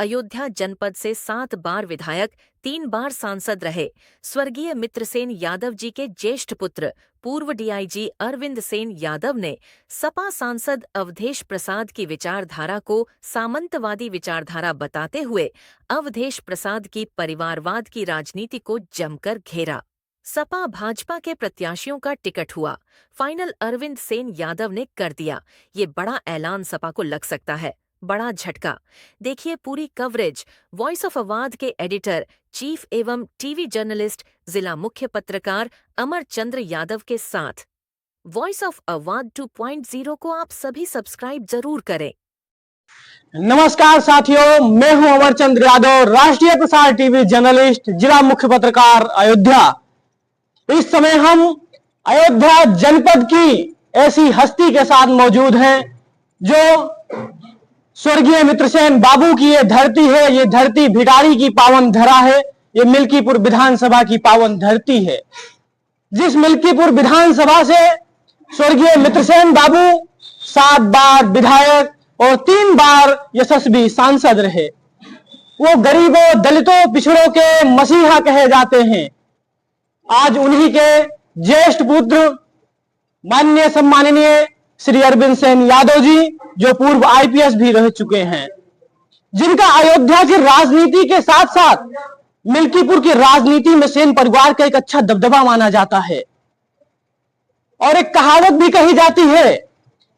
अयोध्या जनपद से 7 बार विधायक, 3 बार सांसद रहे स्वर्गीय मित्रसेन यादव जी के ज्येष्ठ पुत्र पूर्व डीआईजी अरविंद सेन यादव ने सपा सांसद अवधेश प्रसाद की विचारधारा को सामंतवादी विचारधारा बताते हुए अवधेश प्रसाद की परिवारवाद की राजनीति को जमकर घेरा। सपा भाजपा के प्रत्याशियों का टिकट हुआ फाइनल अरविंद सेन यादव ने कर दिया। ये बड़ा ऐलान सपा को लग सकता है, बड़ा झटका। देखिए पूरी कवरेज वॉइस ऑफ अवाध के एडिटर, चीफ एवं टीवी जर्नलिस्ट, जिला मुख्य पत्रकार अमर चंद्र यादव के साथ। वॉइस ऑफ अवाध 2.0 को आप सभी सब्सक्राइब जरूर करें। नमस्कार साथियों, मैं हूं अमर चंद्र यादव, राष्ट्रीय प्रसार टीवी जर्नलिस्ट, जिला मुख्य पत्रकार अयोध्या। इस समय हम अयोध्या जनपद की ऐसी हस्ती के साथ मौजूद हैं जो स्वर्गीय मित्रसेन बाबू की ये धरती है। ये धरती भिखारी की पावन धरा है। ये मिल्कीपुर विधानसभा की पावन धरती है, जिस मिल्कीपुर विधानसभा से स्वर्गीय मित्रसेन बाबू 7 बार विधायक और 3 बार यशस्वी सांसद रहे। वो गरीबों, दलितों, पिछड़ों के मसीहा कहे जाते हैं। आज उन्हीं के ज्येष्ठ पुत्र माननीय सम्माननीय श्री अरविंद सेन यादव जी, जो पूर्व आईपीएस भी रह चुके हैं, जिनका अयोध्या की राजनीति के साथ साथ मिल्कीपुर की राजनीति में सेन परिवार का एक अच्छा दबदबा माना जाता है। और एक कहावत भी कही जाती है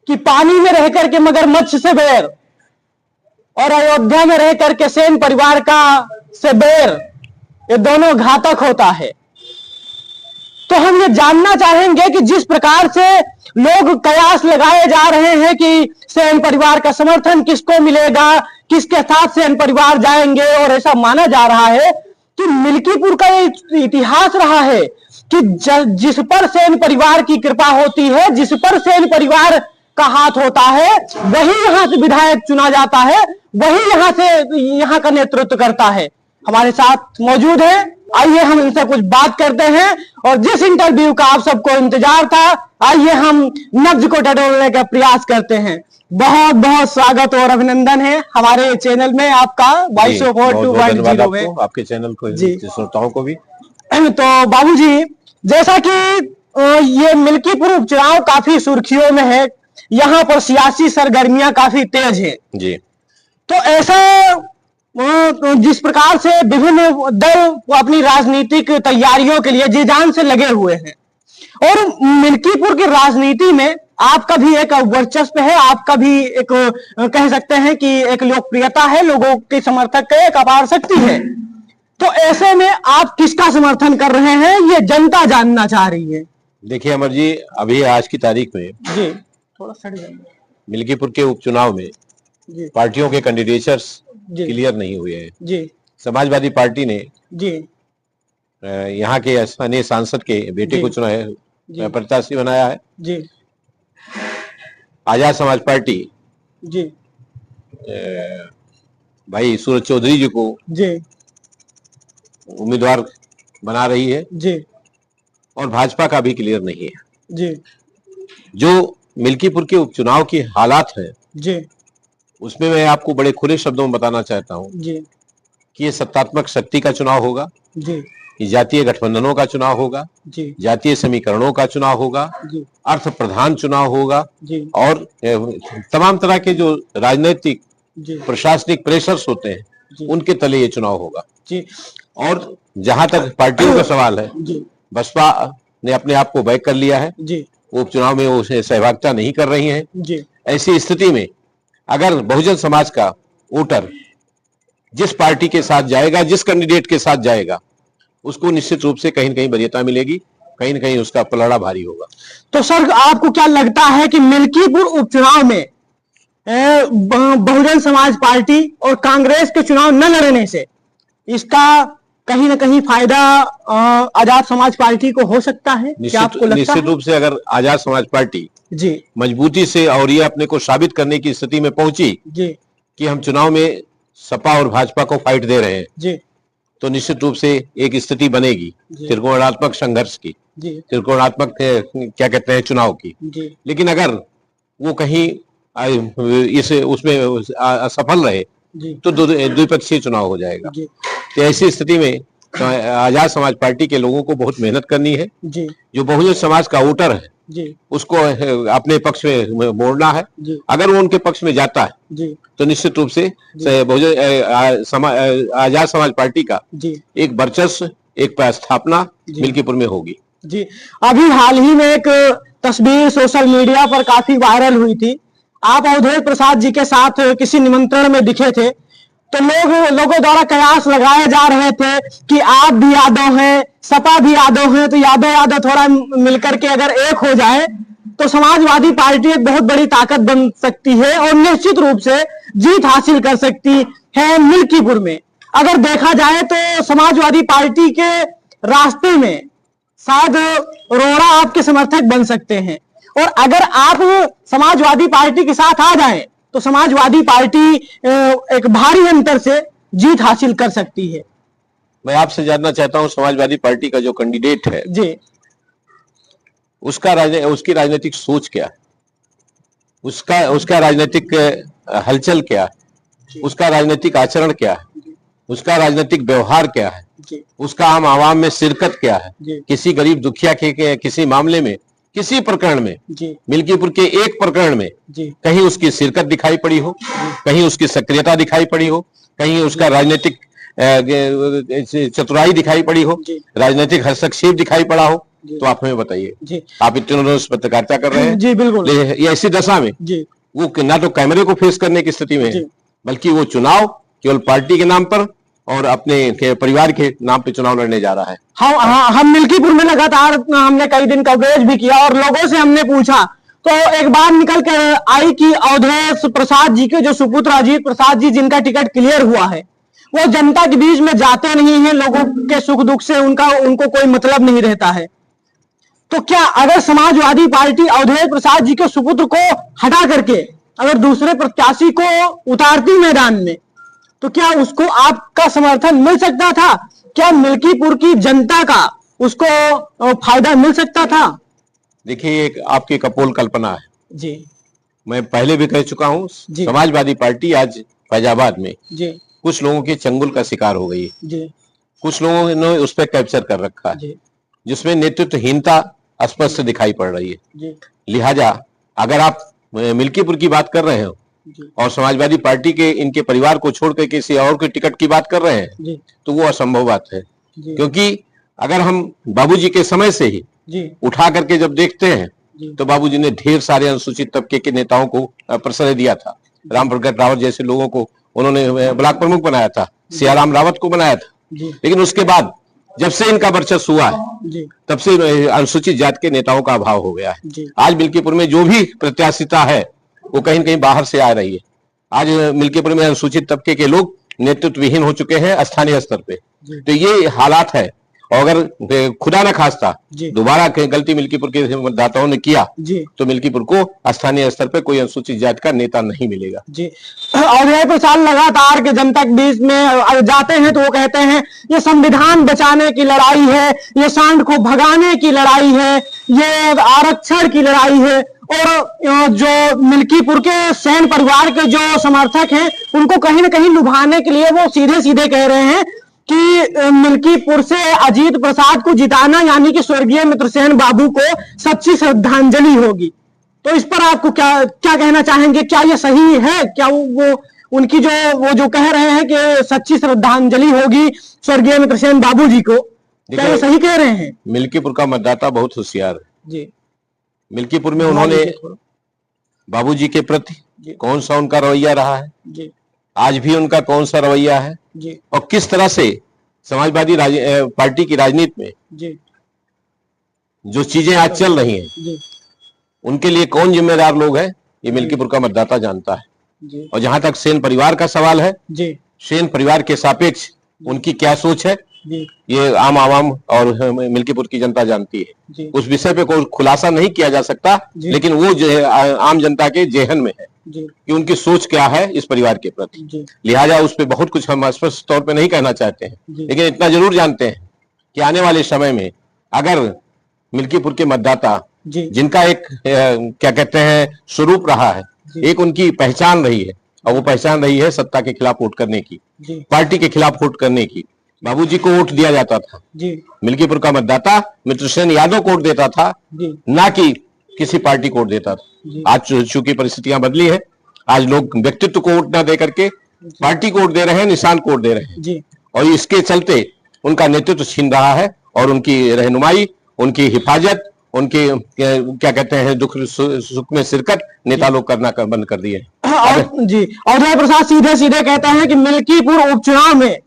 कि पानी में रह करके मगरमच्छ से बैर और अयोध्या में रह करके सेन परिवार का से बैर, ये दोनों घातक होता है। तो हम ये जानना चाहेंगे कि जिस प्रकार से लोग कयास लगाए जा रहे हैं कि सेन परिवार का समर्थन किसको मिलेगा, किसके साथ सेन परिवार जाएंगे, और ऐसा माना जा रहा है कि मिल्कीपुर का इतिहास रहा है कि जिस पर सेन परिवार की कृपा होती है, जिस पर सेन परिवार का हाथ होता है, वही यहां से विधायक चुना जाता है, वही यहां से यहां का नेतृत्व करता है। हमारे साथ मौजूद है, आइए हम इनसे कुछ बात करते हैं। और जिस इंटरव्यू का आप सबको इंतजार था, आइए हम नब्ज को टटोलने का प्रयास करते हैं। बहुत बहुत स्वागत और अभिनंदन है हमारे चैनल में आपका, वॉइस ऑफ अवाध 2.0 में। आपके चैनल को, श्रोताओं को भी। तो बाबूजी, जैसा कि ये मिल्कीपुर उपचुनाव काफी सुर्खियों में है, यहाँ पर सियासी सरगर्मियां काफी तेज है जी। तो ऐसा जिस प्रकार से विभिन्न दल अपनी राजनीतिक तैयारियों के लिए जी जान से लगे हुए हैं, और मिल्कीपुर की राजनीति में आपका भी एक वर्चस्व है, आपका भी एक कह सकते हैं कि एक लोकप्रियता है, लोगों के समर्थक का एक अपार शक्ति है। तो ऐसे में आप किसका समर्थन कर रहे हैं, ये जनता जानना चाह रही है। देखिए अमर जी, अभी आज की तारीख में जी थोड़ा सट मिल्कीपुर के उपचुनाव में जी पार्टियों के कैंडिडेचर्स क्लियर नहीं हुए हैं जी। समाजवादी पार्टी ने जी यहाँ के स्थानीय सांसद के बेटे को चुना है, प्रत्याशी बनाया है जी। आजाद समाज पार्टी जी भाई सूरज चौधरी जी को जी उम्मीदवार बना रही है जी। और भाजपा का भी क्लियर नहीं है जी। जो मिल्कीपुर के उपचुनाव की हालात है जी, उसमें मैं आपको बड़े खुले शब्दों में बताना चाहता हूं जी कि ये सत्तात्मक शक्ति का चुनाव होगा, जी, ये जातीय गठबंधनों का चुनाव होगा, जी, जातीय समीकरणों का चुनाव होगा, जी, अर्थ प्रधान चुनाव होगा, जी, और तमाम तरह के जो राजनीतिक जी, प्रशासनिक प्रेशर्स होते हैं उनके तले ये चुनाव होगा जी। और जहां तक पार्टियों का सवाल है, जी, बसपा ने अपने आप को बैक कर लिया है, जी, उपचुनाव में वो सहभागिता नहीं कर रही है। जी, ऐसी स्थिति में अगर बहुजन समाज का वोटर जिस पार्टी के साथ जाएगा, जिस कैंडिडेट के साथ जाएगा, उसको निश्चित रूप से कहीं न कहीं वरीयता मिलेगी, कहीं न कहीं उसका पलड़ा भारी होगा। तो सर, आपको क्या लगता है कि मिल्कीपुर उपचुनाव में बहुजन समाज पार्टी और कांग्रेस के चुनाव न लड़ने से इसका कहीं ना कहीं फायदा आजाद समाज पार्टी को हो सकता है? क्या आपको लगता निश्चित रूप से अगर आजाद समाज पार्टी जी मजबूती से और ये अपने को साबित करने की स्थिति में पहुंची जी कि हम चुनाव में सपा और भाजपा को फाइट दे रहे हैं जी, तो निश्चित रूप से एक स्थिति बनेगी त्रिकोणात्मक संघर्ष की, त्रिकोणात्मक क्या कहते हैं चुनाव की। लेकिन अगर वो कहीं उसमें असफल रहे जी तो द्विपक्षीय चुनाव हो जाएगा। जी तो ऐसी स्थिति में तो आजाद समाज पार्टी के लोगों को बहुत मेहनत करनी है। जी जो बहुजन समाज का वोटर है जी उसको अपने पक्ष में मोड़ना है। जी अगर वो उनके पक्ष में जाता है जी तो निश्चित रूप से आजाद समाज पार्टी का जी एक वर्चस्व, एक स्थापना जी। मिल्कीपुर में होगी। जी अभी हाल ही में एक तस्वीर सोशल मीडिया पर काफी वायरल हुई थी। आप अवधेश प्रसाद जी के साथ किसी निमंत्रण में दिखे थे, तो लोगों द्वारा कयास लगाए जा रहे थे कि आप भी यादव हैं, सपा भी यादव हैं, तो यादव थोड़ा मिलकर के अगर एक हो जाए तो समाजवादी पार्टी एक बहुत बड़ी ताकत बन सकती है और निश्चित रूप से जीत हासिल कर सकती है मिल्कीपुर में। अगर देखा जाए तो समाजवादी पार्टी के रास्ते में शायद रोड़ा आपके समर्थक बन सकते हैं, और अगर आप समाजवादी पार्टी के साथ आ जाएं तो समाजवादी पार्टी एक भारी अंतर से जीत हासिल कर सकती है। मैं आपसे जानना चाहता हूं, समाजवादी पार्टी का जो कैंडिडेट है जी उसकी राजनीतिक सोच क्या है, उसका राजनीतिक हलचल क्या है, उसका राजनीतिक आचरण क्या है, उसका राजनीतिक व्यवहार क्या है, उसका आम आवाम में शिरकत क्या है, किसी गरीब दुखिया के किसी मामले में, किसी प्रकरण में, मिल्कीपुर के एक प्रकरण में कहीं उसकी शिरकत दिखाई पड़ी हो, कहीं उसकी सक्रियता दिखाई पड़ी हो, कहीं उसका राजनीतिक चतुराई दिखाई पड़ी हो, राजनीतिक हस्तक्षेप दिखाई पड़ा हो, तो आप हमें बताइए। आप इतने रोज पत्रकारिता कर रहे हैं। जी बिल्कुल। ये ऐसी दशा में वो ना तो कैमरे को फेस करने की स्थिति में है, बल्कि वो चुनाव केवल पार्टी के नाम पर और अपने परिवार के नाम पे चुनाव लड़ने जा रहा है। हम मिल्कीपुर में लगातार हमने कई दिन कवरेज भी किया और लोगों से हमने पूछा, तो एक बार निकल कर आई कि अवधेश प्रसाद जी के जो सुपुत्र अजीत प्रसाद जी जिनका टिकट क्लियर हुआ है, वो जनता के बीच में जाते नहीं है, लोगों के सुख दुख से उनको कोई मतलब नहीं रहता है। तो क्या अगर समाजवादी पार्टी अवधेश प्रसाद जी के सुपुत्र को हटा करके अगर दूसरे प्रत्याशी को उतारती मैदान में, तो क्या उसको आपका समर्थन मिल सकता था? क्या मिल्कीपुर की जनता का उसको फायदा मिल सकता था? देखिए, एक आपकी कपोल कल्पना है जी। मैं पहले भी कह चुका हूं, समाजवादी पार्टी आज फैजाबाद में जी कुछ लोगों के चंगुल का शिकार हो गई है। जी कुछ लोगों ने उस पर कैप्चर कर रखा है, जिसमें नेतृत्वहीनता स्पष्ट दिखाई पड़ रही है। लिहाजा अगर आप मिल्कीपुर की बात कर रहे हो और समाजवादी पार्टी के इनके परिवार को छोड़कर किसी और के टिकट की बात कर रहे हैं, तो वो असंभव बात है। क्योंकि अगर हम बाबूजी के समय से ही उठा करके जब देखते हैं तो बाबूजी ने ढेर सारे अनुसूचित तबके के नेताओं को प्रश्रय दिया था। राम प्रगट रावत जैसे लोगों को उन्होंने ब्लॉक प्रमुख बनाया था, सियाराम रावत को बनाया था। लेकिन उसके बाद जब से इनका वर्चस्व हुआ है, तब से अनुसूचित जाति के नेताओं का अभाव हो गया है। आज मिल्कीपुर में जो भी प्रत्याशिता है वो कहीं न कहीं बाहर से आ रही है। आज मिल्कीपुर में अनुसूचित तबके के लोग नेतृत्व विहीन हो चुके हैं स्थानीय स्तर पे। तो ये हालात है, और अगर खुदा न खास्ता दोबारा गलती मिल्कीपुर के मतदाताओं ने किया तो मिल्कीपुर को स्थानीय स्तर पे कोई अनुसूचित जाति का नेता नहीं मिलेगा। जी। अवधेश प्रसाद लगातार के जनता के बीच में जाते हैं तो वो कहते हैं ये संविधान बचाने की लड़ाई है, ये सांड को भगाने की लड़ाई है, ये आरक्षण की लड़ाई है। और जो मिल्कीपुर के सेन परिवार के जो समर्थक हैं उनको कहीं ना कहीं लुभाने के लिए वो सीधे सीधे कह रहे हैं कि मिल्कीपुर से अजीत प्रसाद को जिताना यानी कि स्वर्गीय मित्रसेन बाबू को सच्ची श्रद्धांजलि होगी। तो इस पर आपको क्या कहना चाहेंगे? क्या ये सही है? क्या वो उनकी जो कह रहे हैं कि सच्ची श्रद्धांजलि होगी स्वर्गीय मित्रसेन बाबू जी को, क्या ये सही कह रहे हैं? मिल्कीपुर का मतदाता बहुत होशियार है जी। मिल्कीपुर में उन्होंने बाबूजी के प्रति कौन सा उनका रवैया रहा है जी, आज भी उनका कौन सा रवैया है जी, और किस तरह से समाजवादी पार्टी की राजनीति में जी, जो चीजें आज चल रही हैं जी, उनके लिए कौन जिम्मेदार लोग हैं, ये मिल्कीपुर का मतदाता जानता है। जी, और जहां तक सेन परिवार का सवाल है, जी, सेन परिवार के सापेक्ष उनकी क्या सोच है, जी, ये आम आवाम और मिल्कीपुर की जनता जानती है। जी, उस विषय पे कोई खुलासा नहीं किया जा सकता, लेकिन वो जो है आम जनता के जेहन में है जी, कि उनकी सोच क्या है इस परिवार के प्रति। जी, लिहाजा उस पे बहुत कुछ हम स्पष्ट तौर पे नहीं कहना चाहते हैं, लेकिन इतना जरूर जानते हैं कि आने वाले समय में अगर मिल्कीपुर के मतदाता जिनका एक क्या कहते हैं स्वरूप रहा है, एक उनकी पहचान रही है, और वो पहचान रही है सत्ता के खिलाफ वोट करने की, पार्टी के खिलाफ वोट करने की। बाबूजी को वोट दिया जाता था, मिल्कीपुर का मतदाता मित्रसेन यादव को वोट देता था, ना कि किसी पार्टी को वोट देता था। आज चूंकि परिस्थितियां बदली है, आज लोग व्यक्तित्व को वोट ना दे करके पार्टी को वोट दे रहे हैं, निशान को वोट दे रहे हैं, और इसके चलते उनका नेतृत्व छीन रहा है और उनकी रहनुमाई, उनकी हिफाजत, उनके क्या कहते हैं दुख सुख में शिरकत नेता लोग करना बंद कर दिए। अजय प्रसाद सीधे सीधे कहते हैं कि मिल्कीपुर उपचुनाव में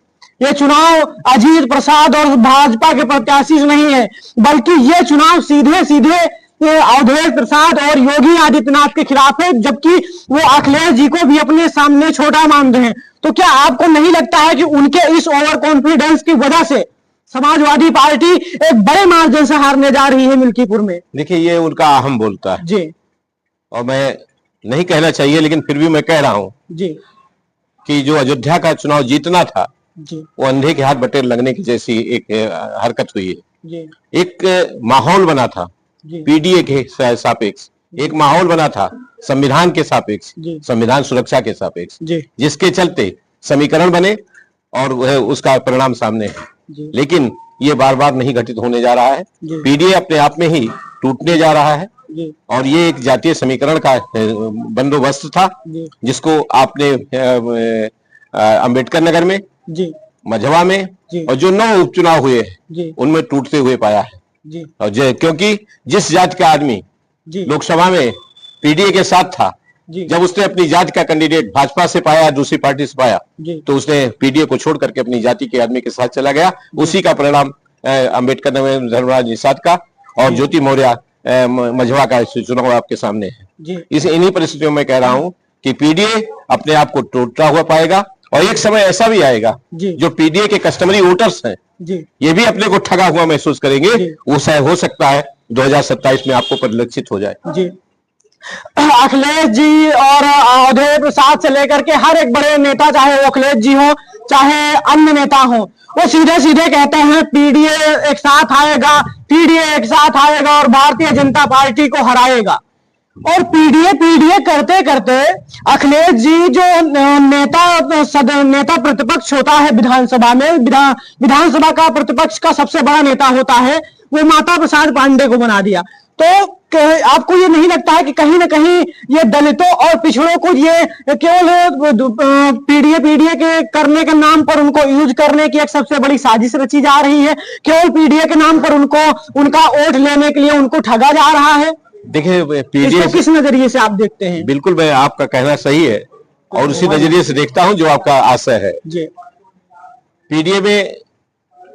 ये चुनाव अजीत प्रसाद और भाजपा के प्रत्याशी से नहीं है, बल्कि ये चुनाव सीधे सीधे अवधेश प्रसाद और योगी आदित्यनाथ के खिलाफ है, जबकि वो अखिलेश जी को भी अपने सामने छोटा मानते हैं। तो क्या आपको नहीं लगता है कि उनके इस ओवर कॉन्फिडेंस की वजह से समाजवादी पार्टी एक बड़े मार्जिन से हारने जा रही है मिल्कीपुर में? देखिए, ये उनका अहम बोलता है जी, और मैं नहीं कहना चाहिए लेकिन फिर भी मैं कह रहा हूं जी कि जो अयोध्या का चुनाव जीतना था जी, वो अंधे के हाथ बटेर लगने की जैसी एक हरकत हुई है जी, एक माहौल बना था पीडीए के सापेक्ष, एक माहौल बना था संविधान के सापेक्ष, संविधान सुरक्षा के सापेक्ष, जिसके चलते समीकरण बने और उसका परिणाम सामने है। लेकिन ये बार बार नहीं घटित होने जा रहा है, पीडीए अपने आप में ही टूटने जा रहा है और ये एक जातीय समीकरण का बंदोबस्त था जिसको आपने अंबेडकर नगर में, मझवा में और जो 9 उपचुनाव हुए हैं उनमें टूटते हुए पाया है। और क्योंकि जिस जाति का आदमी लोकसभा में पीडीए के साथ था, जब उसने अपनी जाति का कैंडिडेट भाजपा से पाया, दूसरी पार्टी से पाया, तो उसने पीडीए को छोड़ करके अपनी जाति के आदमी के साथ चला गया। उसी का परिणाम अंबेडकर नगर धर्मराज निषाद का और ज्योति मौर्य मझवा का चुनाव आपके सामने है। इन्हीं परिस्थितियों में कह रहा हूं कि पीडीए अपने आप को टूटता हुआ पाएगा और एक समय ऐसा भी आएगा जो पीडीए के कस्टमरी वोटर्स हैं ये भी अपने को ठगा हुआ महसूस करेंगे। वो शायद हो सकता है 2027 में आपको परिलक्षित हो जाए। अखिलेश जी और अवधेश प्रसाद से लेकर के हर एक बड़े नेता, चाहे वो अखिलेश जी हो चाहे अन्य नेता हो, वो सीधे सीधे कहते हैं पीडीए एक साथ आएगा, पीडीए एक साथ आएगा और भारतीय जनता पार्टी को हराएगा। और पीडीए करते करते अखिलेश जी जो नेता प्रतिपक्ष होता है विधानसभा में, विधानसभा का प्रतिपक्ष का सबसे बड़ा नेता होता है, वो माता प्रसाद पांडे को बना दिया। तो आपको ये नहीं लगता है कि कहीं ना कहीं ये दलितों और पिछड़ों को ये केवल पीडीए के करने के नाम पर उनको यूज करने की एक सबसे बड़ी साजिश रची जा रही है? केवल पीडीए के नाम पर उनका वोट लेने के लिए उनको ठगा जा रहा है? देखिए, पीडीए किस नजरिए से आप देखते हैं? बिल्कुल, मैं आपका कहना सही है और उसी नजरिए से देखता हूं जो आपका आशय है।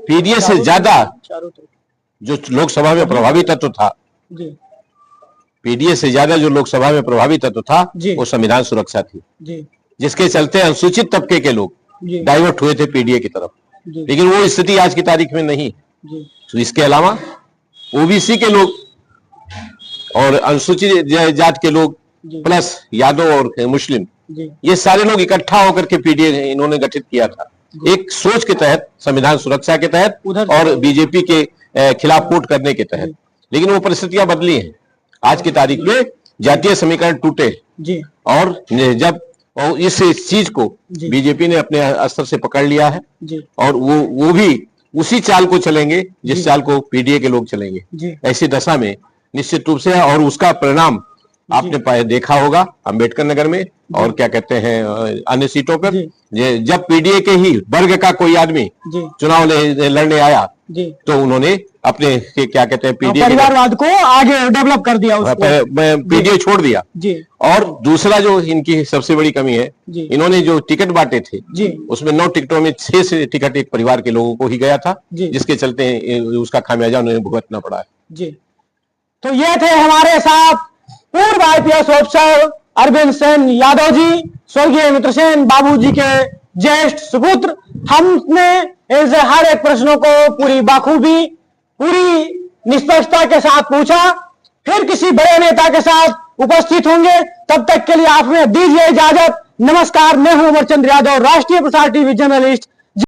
पीडीए से ज्यादा जो लोकसभा में प्रभावी तत्व था, पीडीए से ज्यादा जो लोकसभा में प्रभावी तत्व था वो संविधान सुरक्षा थी, जिसके चलते अनुसूचित तबके के लोग डाइवर्ट हुए थे पीडीए की तरफ। लेकिन वो स्थिति आज की तारीख में नहीं। तो इसके अलावा ओबीसी के लोग और अनुसूचित जात के लोग प्लस यादव और मुस्लिम, ये सारे लोग इकट्ठा होकर के पीडीए इन्होंने गठित किया था एक सोच के तहत, संविधान सुरक्षा के तहत और बीजेपी के खिलाफ वोट करने के तहत। लेकिन वो परिस्थितियां बदली हैं। आज की तारीख में जातीय समीकरण टूटे और जब इस चीज को बीजेपी ने अपने अस्तर से पकड़ लिया है और वो भी उसी चाल को चलेंगे जिस चाल को पीडीए के लोग चलेंगे। ऐसी दशा में निश्चित रूप से, और उसका परिणाम आपने देखा होगा अंबेडकर नगर में और क्या कहते हैं अन्य सीटों पर, जब पीडीए के ही वर्ग का कोई आदमी चुनाव लड़ने आया तो उन्होंने अपने क्या कहते हैं पीडीए परिवारवाद को आगे डेवलप कर दिया, पीडीए छोड़ दिया। और दूसरा जो इनकी सबसे बड़ी कमी है, इन्होंने जो टिकट बांटे थे उसमें 9 टिकटों में 6 से टिकट एक परिवार के लोगों को ही गया था, जिसके चलते उसका खामियाजा उन्हें भुगतना पड़ा है। तो ये थे हमारे साथ पूर्व आईपीएस ऑफिसर अरविंद सेन यादव जी, स्वर्गीय मित्रसेन बाबूजी के ज्येष्ठ सुपुत्र। हमने इनसे हर एक प्रश्नों को पूरी बाखूबी, पूरी निष्पक्षता के साथ पूछा। फिर किसी बड़े नेता के साथ उपस्थित होंगे, तब तक के लिए आप हमें दीजिए इजाजत। नमस्कार, मैं हूं अमरचंद्र यादव, राष्ट्रीय प्रसार टीवी जर्नलिस्ट,